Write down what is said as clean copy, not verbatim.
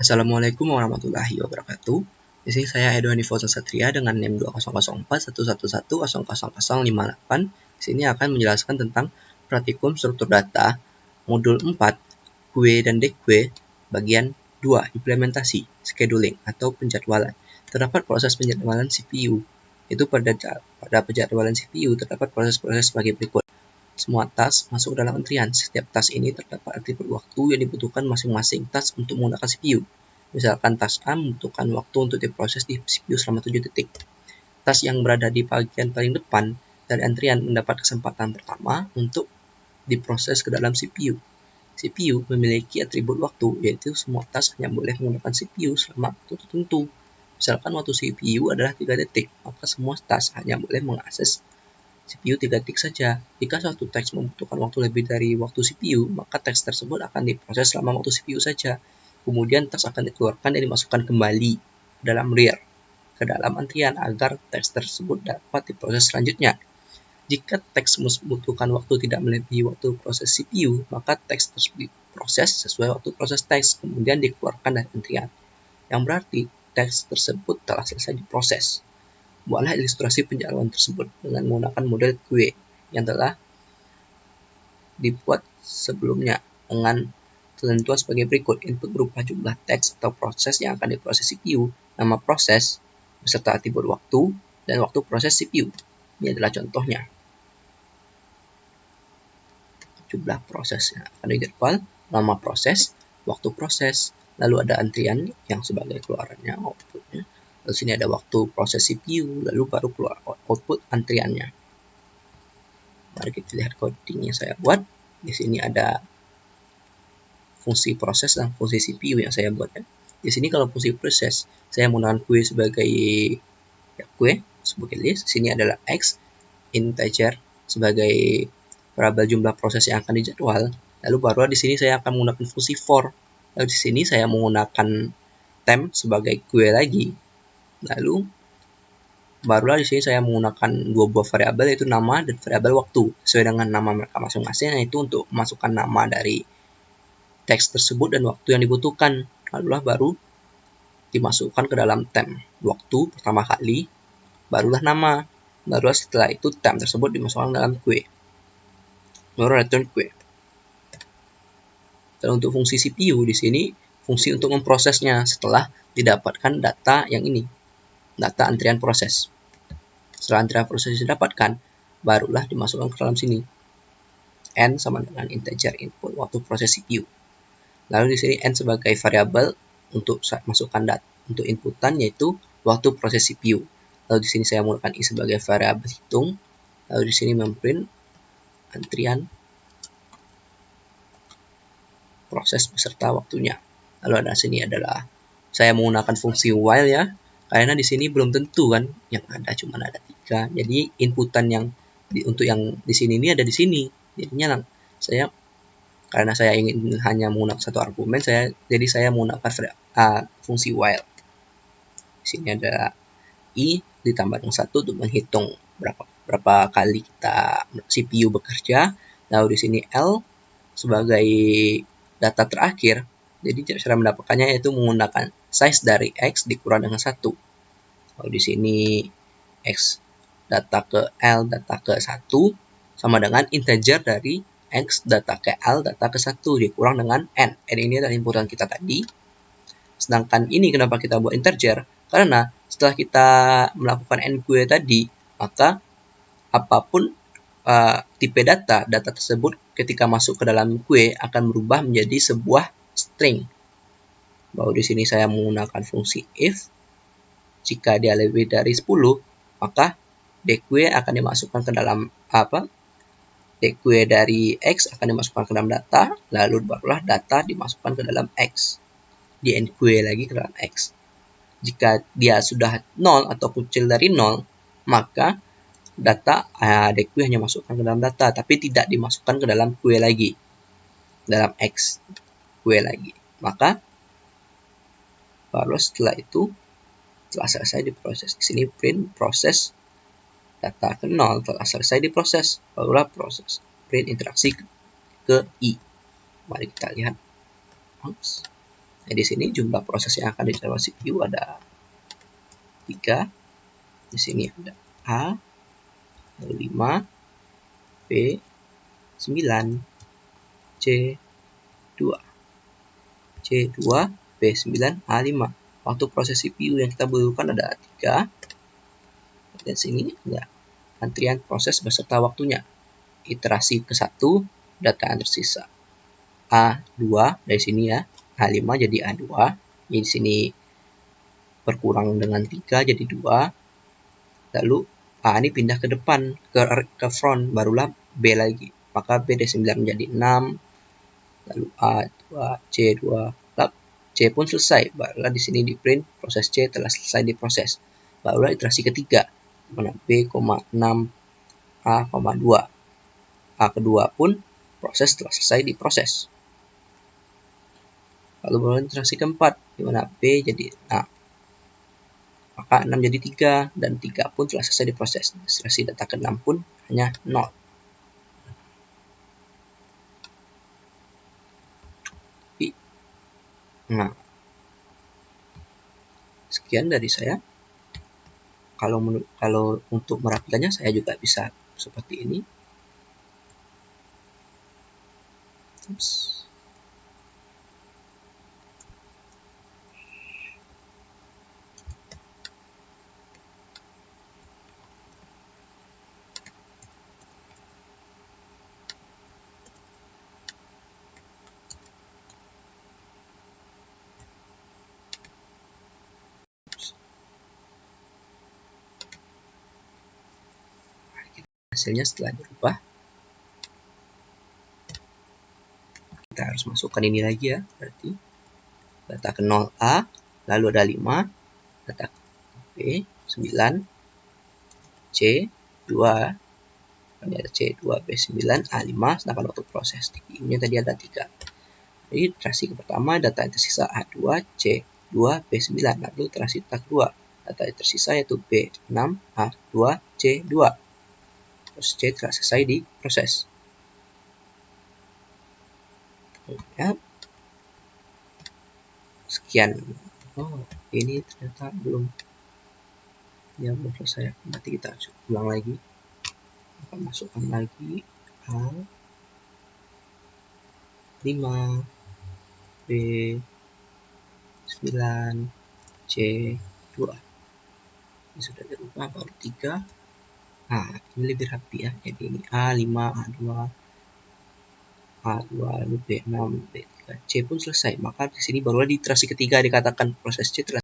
Assalamualaikum warahmatullahi wabarakatuh. Di sini saya Edwin Divosa Satria dengan NIM 200411100058. Di sini akan menjelaskan tentang praktikum struktur data modul 4 QE dan DQE bagian 2 implementasi scheduling atau penjadwalan. Terdapat proses penjadwalan CPU. Itu pada penjadwalan CPU terdapat proses-proses sebagai berikut. Semua task masuk dalam antrian. Setiap task ini terdapat atribut waktu yang dibutuhkan masing-masing task untuk menggunakan CPU. Misalkan task A membutuhkan waktu untuk diproses di CPU selama 7 detik. Task yang berada di bagian paling depan dari antrian mendapat kesempatan pertama untuk diproses ke dalam CPU. CPU memiliki atribut waktu, yaitu semua task hanya boleh menggunakan CPU selama waktu tertentu. Misalkan waktu CPU adalah 3 detik, maka semua task hanya boleh mengakses CPU 3 detik saja. Jika suatu teks membutuhkan waktu lebih dari waktu CPU, maka teks tersebut akan diproses selama waktu CPU saja. Kemudian teks akan dikeluarkan dan dimasukkan kembali dalam rear ke dalam antrian agar teks tersebut dapat diproses selanjutnya. Jika teks membutuhkan waktu tidak melebihi waktu proses CPU, maka teks tersebut diproses sesuai waktu proses teks, kemudian dikeluarkan dari antrian. Yang berarti teks tersebut telah selesai diproses. Buatlah ilustrasi penjadwalan tersebut dengan menggunakan model QE yang telah dibuat sebelumnya dengan ketentuan sebagai berikut. Input berupa jumlah teks atau proses yang akan diproses CPU, nama proses, beserta atribut waktu, dan waktu proses CPU. Ini adalah contohnya. Jumlah proses yang akan dijadwal, nama proses, waktu proses, lalu ada antrian yang sebagai keluarannya, outputnya. Lalu sini ada waktu proses CPU, lalu baru keluar output antriannya. Mari kita lihat coding yang saya buat. Di sini ada fungsi proses dan fungsi CPU yang saya buat. Di sini kalau fungsi proses, saya menggunakan QE sebagai list. Di sini adalah X, integer sebagai variabel jumlah proses yang akan dijadwal. Lalu baru di sini saya akan menggunakan fungsi for. Lalu di sini saya menggunakan temp sebagai QE lagi. Lalu barulah di sini saya menggunakan dua buah variabel, yaitu nama dan variabel waktu sesuai dengan nama mereka masing-masing, yaitu untuk memasukkan nama dari teks tersebut dan waktu yang dibutuhkan. Lalu baru dimasukkan ke dalam temp waktu pertama kali, barulah nama, barulah setelah itu temp tersebut dimasukkan ke dalam QE, baru return QE. Dan untuk fungsi CPU di sini fungsi untuk memprosesnya setelah didapatkan data yang ini, data antrian proses. Setelah antrian proses didapatkan, barulah dimasukkan ke dalam sini. N sama dengan integer input waktu proses CPU. Lalu di sini N sebagai variabel untuk masukkan data untuk inputan, yaitu waktu proses CPU. Lalu di sini saya menggunakan I sebagai variabel hitung. Lalu di sini memprint antrian proses beserta waktunya. Lalu ada sini adalah saya menggunakan fungsi while ya. Karena di sini belum tentu kan, yang ada cuma ada 3. Jadi inputan yang untuk yang di sini ini ada di sini. Jadinya karena saya ingin hanya menggunakan satu argumen, jadi saya menggunakan fungsi while. Di sini ada I ditambah dengan 1 untuk menghitung berapa kali kita CPU bekerja. Lalu di sini L sebagai data terakhir. Jadi cara mendapatkannya yaitu menggunakan size dari X dikurang dengan 1. Kalau di sini X data ke L data ke 1 sama dengan integer dari X data ke L data ke 1 dikurang dengan N. N ini adalah inputan kita tadi. Sedangkan ini kenapa kita buat integer? Karena setelah kita melakukan NQE tadi, maka apapun tipe data tersebut ketika masuk ke dalam QE akan berubah menjadi sebuah string. Bahwa di sini saya menggunakan fungsi if. Jika dia lebih dari 10, maka DQE akan dimasukkan ke dalam DQE dari X akan dimasukkan ke dalam data, lalu barulah data dimasukkan ke dalam X. Di NQE lagi ke dalam X. Jika dia sudah 0 atau kecil dari 0, maka data DQE hanya masukkan ke dalam data, tapi tidak dimasukkan ke dalam QE lagi, dalam X QE lagi. Maka baru setelah itu telah selesai diproses. Di sini print proses data ke 0 telah selesai diproses, barulah proses print interaksi ke I. Mari kita lihat. Nah, di sini jumlah proses yang akan diterima CPU ada 3. Di sini ada A, lalu 5, B, 9, C, 2. C2, B9, A5. Waktu proses CPU yang kita butuhkan ada 3. Dan sini ada antrian proses beserta waktunya. Iterasi ke-1, data yang tersisa A2 dari sini ya. A5 jadi A2. Jadi di sini berkurang dengan 3 jadi 2. Lalu A ini pindah ke depan, ke front, barulah B lagi. Maka B dari 9 menjadi 6. Lalu A2, C2, C pun selesai. Barulah di sini di print proses C telah selesai diproses. Barulah iterasi ketiga, mana B, 6, A,2. A kedua pun proses telah selesai diproses. Lalu baru iterasi keempat, di mana B jadi 6. Maka 6 jadi 3, dan 3 pun telah selesai diproses. Iterasi data ke-6 pun hanya 0. Nah, sekian dari saya. Kalau untuk merapikannya saya juga bisa seperti ini. Hasilnya setelah dirubah, kita harus masukkan ini lagi ya, berarti data ke 0A, lalu ada 5, data B 9, C 2, ini ada C2, B9, A5, sedangkan waktu proses ini tadi ada 3. Jadi iterasi ke pertama data yang tersisa A2, C2, B9, lalu iterasi kedua data yang tersisa yaitu B6, A2, C2. Terus C telah selesai diproses. Ya. Sekian. Oh, ini ternyata belum selesai. Nanti kita ulang lagi. Akan masukkan lagi A5, B9, C2. Ini sudah dirubah, baru 3. Nah, ini lebih rapi ya. Jadi ini A5, A2, A2, lalu B6, B3, C pun selesai. Maka di sini barulah di iterasi ketiga dikatakan proses C telah